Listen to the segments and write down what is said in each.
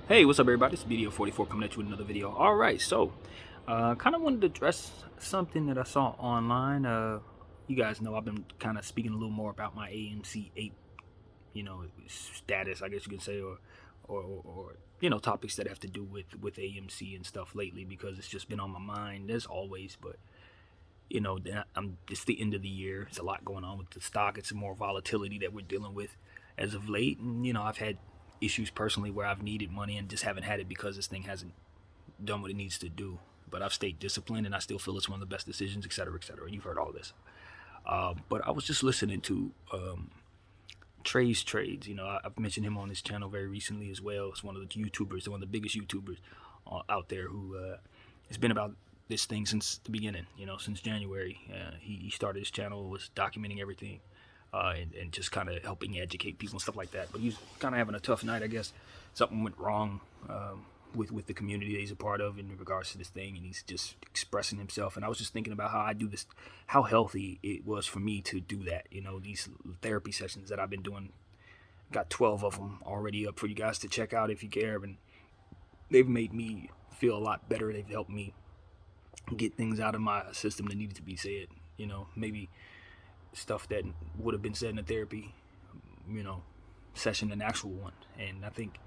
Hey, what's up, everybody? It's Video 44 coming at you with another video. All right, so kind of wanted to address something that I saw online. You guys know I've been kind of speaking a little more about my AMC 8, status, I guess you can say, or topics that have to do with AMC and stuff lately because it's just been on my mind as always. But it's the end of the year. There's a lot going on with the stock. It's more volatility that we're dealing with as of late, and I've had issues personally where I've needed money and just haven't had it because this thing hasn't done what it needs to do. But I've stayed disciplined and I still feel it's one of the best decisions, et cetera, et cetera. You've heard all this. But I was just listening to Trey's Trades. I've mentioned him on this channel very recently as well. It's one of the YouTubers, one of the biggest YouTubers out there who has been about this thing since the beginning, since January. He started his channel, was documenting everything. And just kind of helping educate people and stuff like that. But he's kind of having a tough night, I guess. Something went wrong with the community that he's a part of in regards to this thing, and he's just expressing himself. And I was just thinking about how I do this, how healthy it was for me to do that. These therapy sessions that I've been doing, got 12 of them already up for you guys to check out if you care. And they've made me feel a lot better. They've helped me get things out of my system that needed to be said. Maybe stuff that would have been said in a therapy, session, an actual one. And I think,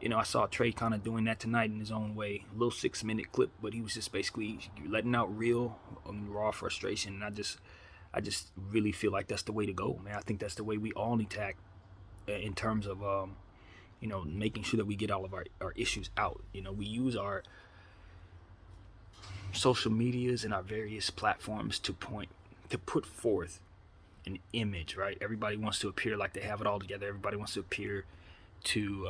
I saw Trey kind of doing that tonight in his own way. A little 6-minute clip, but he was just basically letting out real, raw frustration. And I just really feel like that's the way to go, man. I think that's the way we all need to act in terms of, making sure that we get all of our issues out. We use our social medias and our various platforms to put forth an image, right? Everybody wants to appear like they have it all together. Everybody wants to appear to,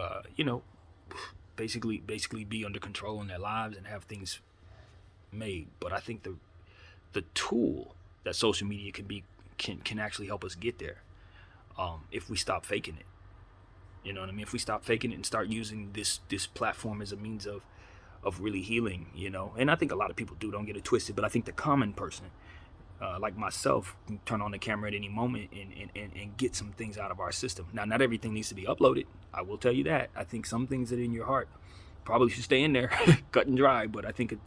basically be under control in their lives and have things made. But I think the tool that social media can actually help us get there, if we stop faking it. You know what I mean? If we stop faking it and start using this platform as a means of really healing, And I think a lot of people do. Don't get it twisted. But I think the common person, like myself, can turn on the camera at any moment and get some things out of our system. Now, not everything needs to be uploaded. I will tell you that. I think some things that are in your heart probably should stay in there, cut and dry. But I think it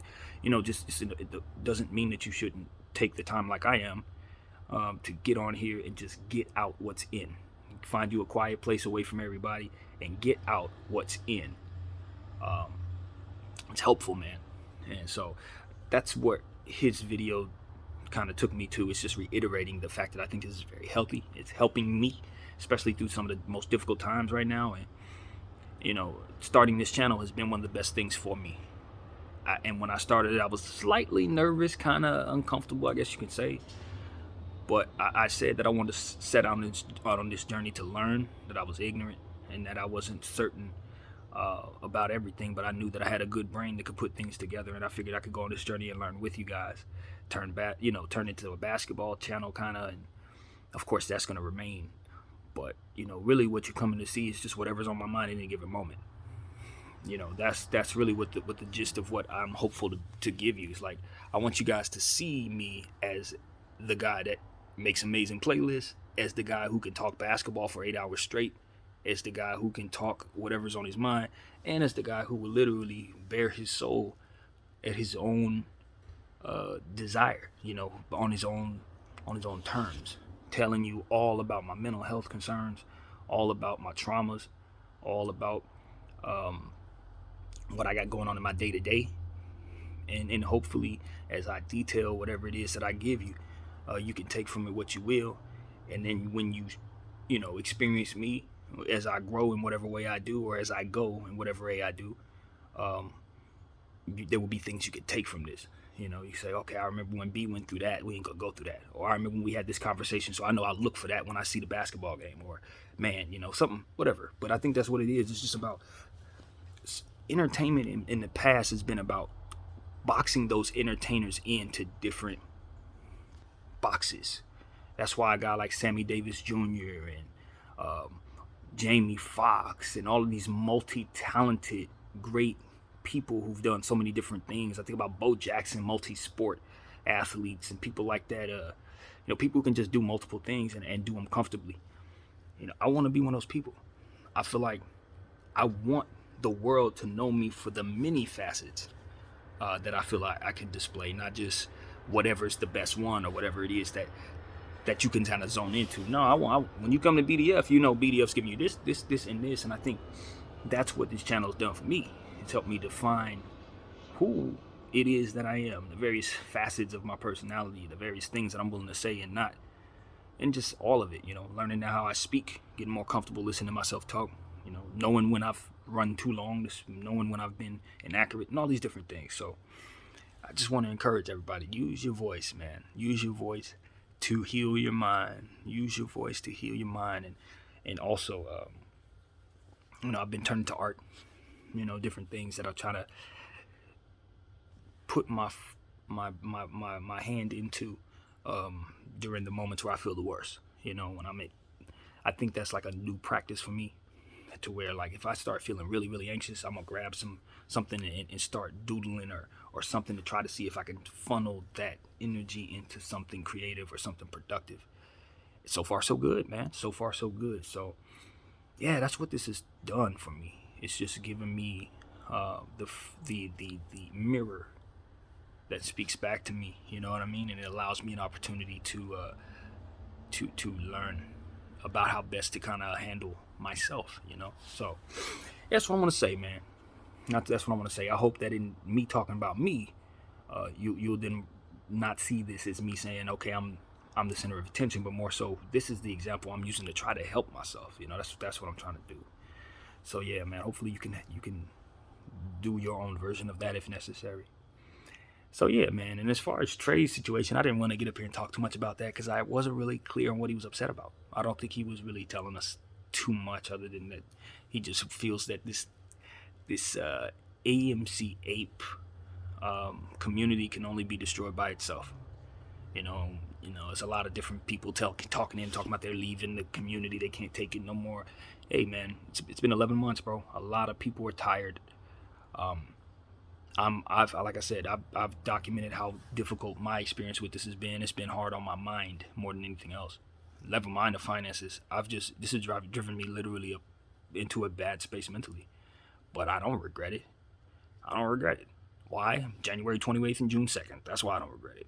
doesn't mean that you shouldn't take the time, like I am, to get on here and just get out what's in. Find you a quiet place away from everybody and get out what's in. It's helpful, man. And so that's what his video kind of took me to. It's just reiterating the fact that I think this is very healthy. It's helping me, especially through some of the most difficult times right now. And starting this channel has been one of the best things for me. And when I started it, I was slightly nervous, kind of uncomfortable, I guess you could say. But I said that I wanted to set out on this journey to learn, that I was ignorant and that I wasn't certain about everything, but I knew that I had a good brain that could put things together, and I figured I could go on this journey and learn with you guys. Turn into a basketball channel kind of, and of course that's going to remain. But really, what you're coming to see is just whatever's on my mind at any given moment. That's really what the gist of what I'm hopeful to give you is. Like, I want you guys to see me as the guy that makes amazing playlists, as the guy who can talk basketball for 8 hours straight, as the guy who can talk whatever's on his mind, and as the guy who will literally bare his soul at his own desire, on his own terms, telling you all about my mental health concerns, all about my traumas, all about what I got going on in my day to day, and hopefully, as I detail whatever it is that I give you, you can take from it what you will, and then when you experience me as I grow in whatever way I do, or as I go in whatever way I do, there will be things you could take from this. You say, okay, I remember when B went through that, we ain't gonna go through that. Or I remember when we had this conversation, so I know I'll look for that when I see the basketball game. Or, man, something, whatever. But I think that's what it is. It's just about entertainment in the past has been about boxing those entertainers into different boxes. That's why a guy like Sammy Davis Jr. and Jamie Foxx and all of these multi-talented, great people who've done so many different things. I think about Bo Jackson, multi-sport athletes and people like that. People who can just do multiple things and do them comfortably. I want to be one of those people. I feel like I want the world to know me for the many facets that I feel like I can display, not just whatever's the best one or whatever it is that you can kind of zone into. No, when you come to BDF, you know BDF's giving you this, and this, and I think that's what this channel has done for me. It's helped me define who it is that I am, the various facets of my personality, the various things that I'm willing to say and not, and just all of it. Learning how I speak, getting more comfortable listening to myself talk. Knowing when I've run too long, knowing when I've been inaccurate, and all these different things. So I just want to encourage everybody: use your voice, man. Use your voice to heal your mind. Use your voice to heal your mind, and also, I've been turning to art. Different things that I'm trying to put my hand into during the moments where I feel the worst. I think that's like a new practice for me, to where, like, if I start feeling really, really anxious, I'm gonna grab something and start doodling or something to try to see if I can funnel that energy into something creative or something productive. So far, so good, man. So far, so good. So yeah, that's what this has done for me. It's just given me the mirror that speaks back to me. You know what I mean? And it allows me an opportunity to learn about how best to kind of handle myself. So that's what I want to say, man. That's what I want to say. I hope that in me talking about me, you'll then not see this as me saying, okay, I'm the center of attention, but more so, this is the example I'm using to try to help myself. That's what I'm trying to do. So yeah, man. Hopefully you can do your own version of that if necessary. So yeah, man. And as far as Trey's situation, I didn't want to get up here and talk too much about that because I wasn't really clear on what he was upset about. I don't think he was really telling us too much, other than that he just feels that this AMC Ape community can only be destroyed by itself. It's a lot of different people talking about they're leaving the community, they can't take it no more. Hey, man, it's been 11 months, bro. A lot of people are tired. Like I said, I've documented how difficult my experience with this has been. It's been hard on my mind more than anything else. Never mind the finances. This has driven me literally into a bad space mentally. But I don't regret it. Why? January 28th and June 2nd. That's why I don't regret it.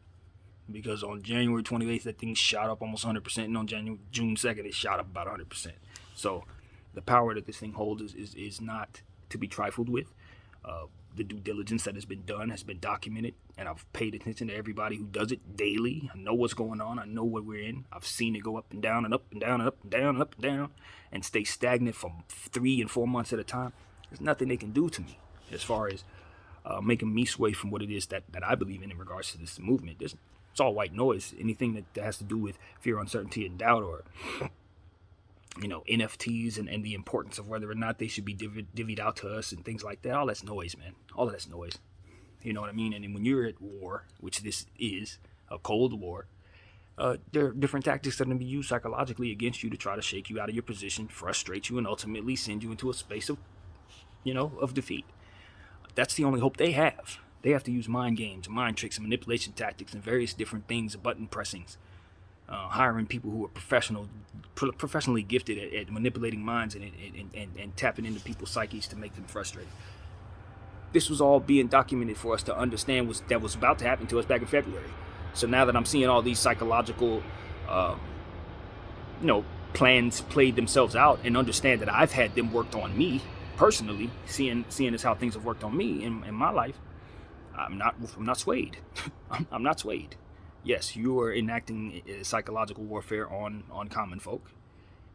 Because on January 28th, that thing shot up almost 100%, and on June 2nd, it shot up about 100%. So the power that this thing holds is not to be trifled with. The due diligence that has been done has been documented, and I've paid attention to everybody who does it daily. I know what's going on. I know what we're in. I've seen it go up and down and up and down and up and down and up and down and stay stagnant for 3 and 4 months at a time. There's nothing they can do to me as far as making me sway from what it is that I believe in regards to this movement. It's all white noise. Anything that has to do with fear, uncertainty, and doubt, or NFTs and the importance of whether or not they should be divvied out to us and things like that. All that's noise, man. All that's noise. You know what I mean? And when you're at war, which this is a cold war, there are different tactics that are going to be used psychologically against you to try to shake you out of your position, frustrate you, and ultimately send you into a space of defeat. That's the only hope they have. They have to use mind games, mind tricks, and manipulation tactics, and various different things, button pressings. Hiring people who are professionally gifted at manipulating minds and tapping into people's psyches to make them frustrated. This was all being documented for us to understand that was about to happen to us back in February. So now that I'm seeing all these psychological, plans played themselves out, and understand that I've had them worked on me personally, seeing as how things have worked on me in my life, I'm not swayed. I'm not swayed. Yes, you are enacting psychological warfare on common folk,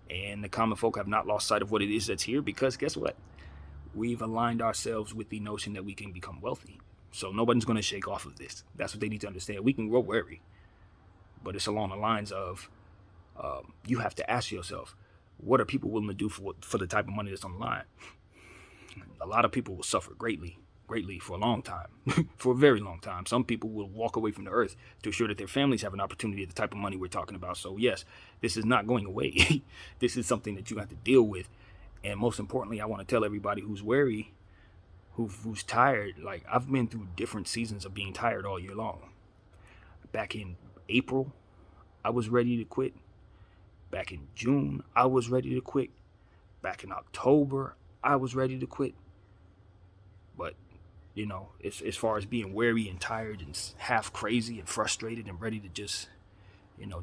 and the common folk have not lost sight of what it is that's here, because guess what? We've aligned ourselves with the notion that we can become wealthy. So nobody's going to shake off of this. That's what they need to understand. We can grow weary, but it's along the lines of you have to ask yourself, what are people willing to do for the type of money that's on the line? A lot of people will suffer greatly for a long time, for a very long time. Some people will walk away from the earth to ensure that their families have an opportunity at the type of money we're talking about. So yes, this is not going away. This is something that you have to deal with. And most importantly, I want to tell everybody who's weary, who's tired, like, I've been through different seasons of being tired all year long. Back in April, I was ready to quit. Back in June, I was ready to quit. Back in October, I was ready to quit. But as far as being weary and tired and half crazy and frustrated and ready to just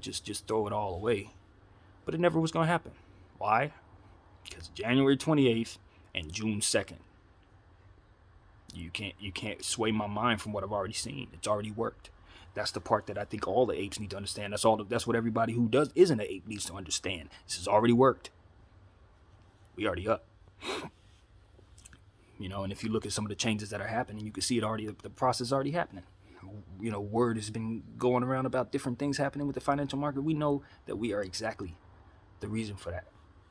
just throw it all away. But it never was going to happen. Why? Because January 28th and June 2nd. You can't sway my mind from what I've already seen. It's already worked. That's the part that I think all the apes need to understand. That's what everybody who isn't an ape needs to understand. This has already worked. We already up. And if you look at some of the changes that are happening, you can see the process is already happening. Word has been going around about different things happening with the financial market. We know that we are exactly the reason for that.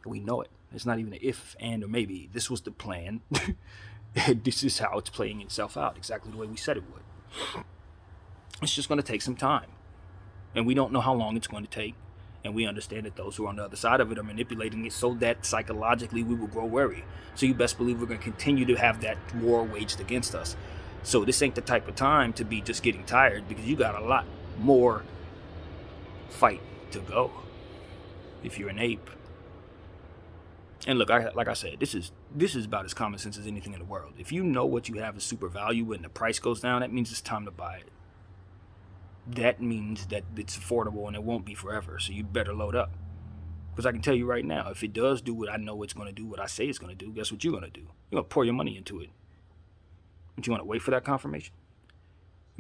We know it. It's not even an if, and, or maybe. This was the plan. This is how it's playing itself out, exactly the way we said it would. It's just going to take some time. And we don't know how long it's going to take. And we understand that those who are on the other side of it are manipulating it so that psychologically we will grow weary. So you best believe we're going to continue to have that war waged against us. So this ain't the type of time to be just getting tired, because you got a lot more fight to go if you're an ape. And look, like I said, this is about as common sense as anything in the world. If you know what you have is super value and the price goes down, that means it's time to buy it. That means that it's affordable and it won't be forever. So you better load up. Because I can tell you right now, if it does do what I know it's going to do, what I say it's going to do, guess what you're going to do? You're going to pour your money into it. But you want to wait for that confirmation?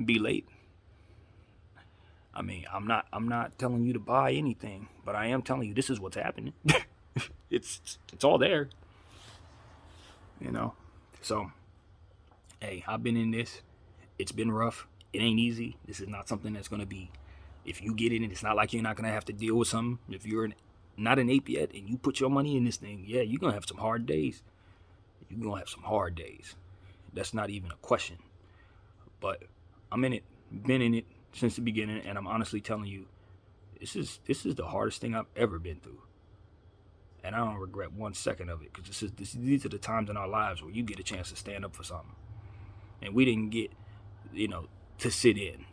Be late. I mean, I'm not telling you to buy anything, but I am telling you this is what's happening. It's all there. So, hey, I've been in this. It's been rough. It ain't easy. This is not something that's going to be, if you get in it, it's not like you're not going to have to deal with something. If you're not an ape yet and you put your money in this thing, yeah, you're going to have some hard days. You're going to have some hard days. That's not even a question. But I'm in it, been in it since the beginning, and I'm honestly telling you, this is the hardest thing I've ever been through. And I don't regret 1 second of it, because these are the times in our lives where you get a chance to stand up for something. And we didn't get, to sit in.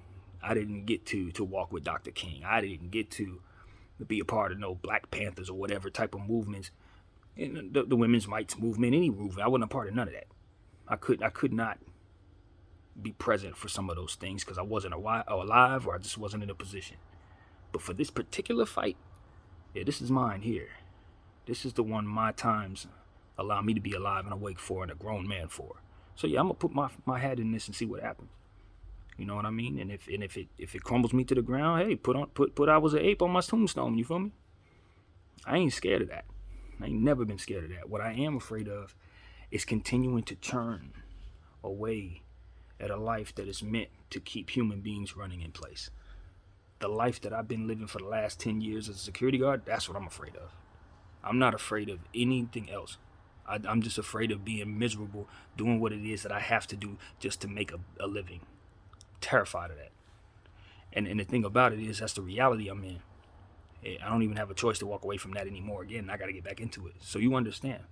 I didn't get to walk with Dr. King. I didn't get to be a part of no Black Panthers or whatever type of movements. The women's rights movement, any movement. I wasn't a part of none of that. I could not be present for some of those things because I wasn't alive, or I just wasn't in a position. But for this particular fight, yeah, this is mine here. This is the one my times allow me to be alive and awake for, and a grown man for. So yeah, I'm gonna put my hat in this and see what happens. You know what I mean? And if it crumbles me to the ground, hey, put I was an ape on my tombstone. You feel me? I ain't scared of that. I ain't never been scared of that. What I am afraid of is continuing to turn away at a life that is meant to keep human beings running in place. The life that I've been living for the last 10 years as a security guard, that's what I'm afraid of. I'm not afraid of anything else. I'm just afraid of being miserable, doing what it is that I have to do just to make a living. Terrified of that. And the thing about it is, that's the reality I'm in. I don't even have a choice to walk away from that anymore. Again, I got to get back into it. So you understand.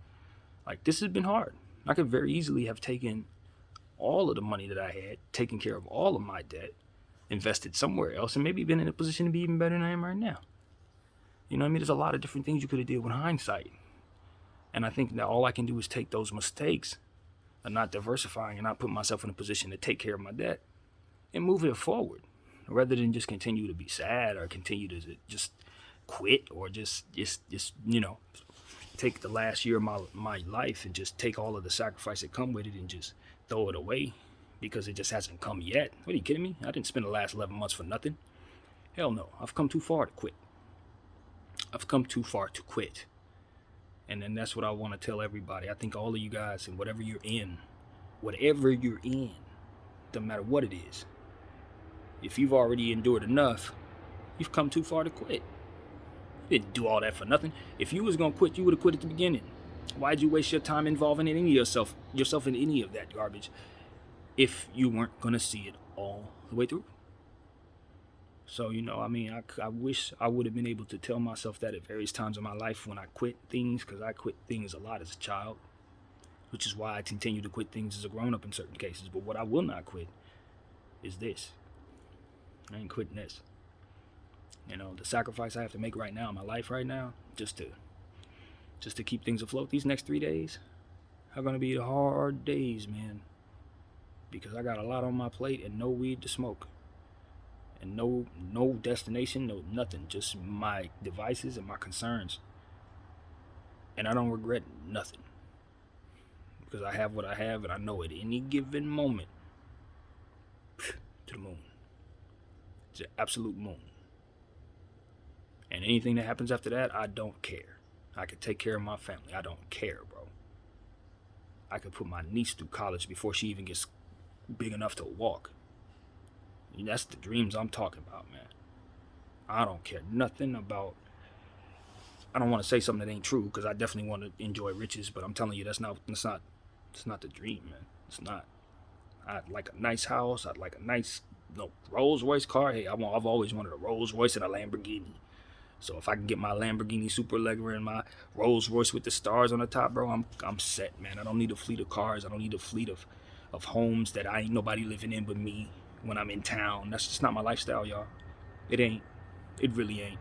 Like, this has been hard. I could very easily have taken all of the money that I had, taken care of all of my debt, invested somewhere else, and maybe been in a position to be even better than I am right now. You know what I mean? There's a lot of different things you could have did with hindsight. And I think that all I can do is take those mistakes of not diversifying and not put myself in a position to take care of my debt and move it forward, rather than just continue to be sad or continue to just quit or just take the last year of my life and just take all of the sacrifice that come with it and just throw it away because it just hasn't come yet. What, are you kidding me? I didn't spend the last 11 months for nothing. Hell no. I've come too far to quit. And then that's what I want to tell everybody. I think all of you guys, and whatever you're in, no matter what it is, if you've already endured enough, you've come too far to quit. You didn't do all that for nothing. If you was going to quit, you would have quit at the beginning. Why'd you waste your time involving any of yourself in any of that garbage if you weren't going to see it all the way through? So, I wish I would have been able to tell myself that at various times in my life when I quit things, because I quit things a lot as a child, which is why I continue to quit things as a grown-up in certain cases. But what I will not quit is this. I ain't quitting this. The sacrifice I have to make right now in my life right now, just to keep things afloat. These next 3 days are going to be the hard days, man. because I got a lot on my plate and no weed to smoke. And no destination, no nothing, just my devices and my concerns. And I don't regret nothing. Because I have what I have, and I know at any given moment, to the moon. It's an absolute moon. And anything that happens after that, I don't care. I could take care of my family. I don't care, bro. I could put my niece through college before she even gets big enough to walk. And that's the dreams I'm talking about, man. I don't care nothing about. I don't want to say something that ain't true, because I definitely want to enjoy riches, but I'm telling you, it's not the dream, man. It's not. I'd like a nice house. I'd like a nice, Rolls Royce car. Hey, I've always wanted a Rolls Royce and a Lamborghini. So if I can get my Lamborghini Superleggera and my Rolls Royce with the stars on the top, bro, I'm set, man. I don't need a fleet of cars. I don't need a fleet of homes that I ain't nobody living in but me when I'm in town. That's just not my lifestyle, y'all. It ain't. It really ain't.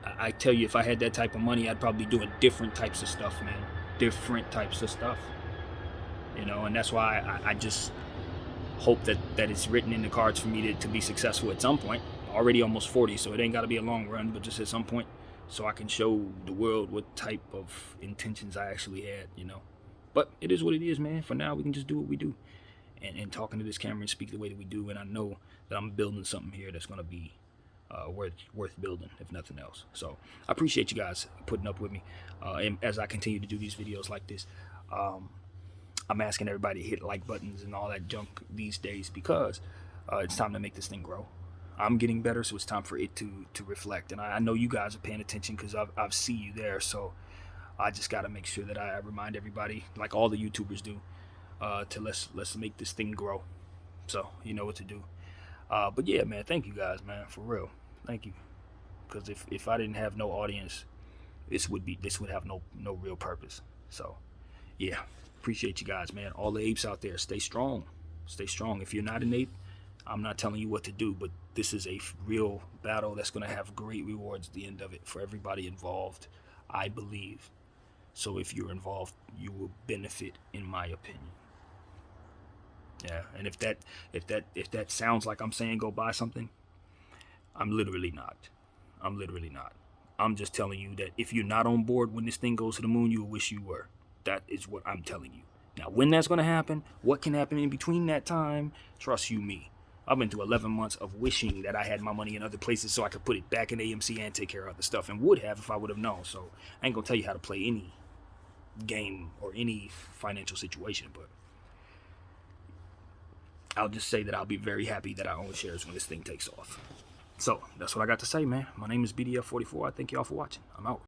I tell you, if I had that type of money, I'd probably be doing different types of stuff, man. Different types of stuff. And that's why I just hope that it's written in the cards for me to be successful at some point. Already almost 40, so it ain't got to be a long run, but just at some point, so I can show the world what type of intentions I actually had, But it is what it is, man. For now, we can just do what we do, and talking to this camera and speak the way that we do. And I know that I'm building something here that's gonna be worth building, if nothing else. So I appreciate you guys putting up with me, and as I continue to do these videos like this. I'm asking everybody to hit like buttons and all that junk these days, because it's time to make this thing grow. I'm getting better, so it's time for it to reflect. And I know you guys are paying attention, because I've see you there. So I just got to make sure that I remind everybody, like all the YouTubers do, to let's make this thing grow. So you know what to do. But yeah, man, thank you guys, man, for real. Thank you. Because if I didn't have no audience, this would have no real purpose. So yeah, appreciate you guys, man. All the apes out there, stay strong. Stay strong. If you're not an ape, I'm not telling you what to do, but this is a real battle that's going to have great rewards at the end of it for everybody involved, I believe. So if you're involved, you will benefit, in my opinion. Yeah, and if that sounds like I'm saying go buy something, I'm literally not. I'm just telling you that if you're not on board when this thing goes to the moon, you'll wish you were. That is what I'm telling you. Now, when that's going to happen, what can happen in between that time, trust you me. I've been through 11 months of wishing that I had my money in other places so I could put it back in AMC and take care of other stuff, and would have if I would have known. So I ain't going to tell you how to play any game or any financial situation, but I'll just say that I'll be very happy that I own shares when this thing takes off. So that's what I got to say, man. My name is BDF44. I thank y'all for watching. I'm out.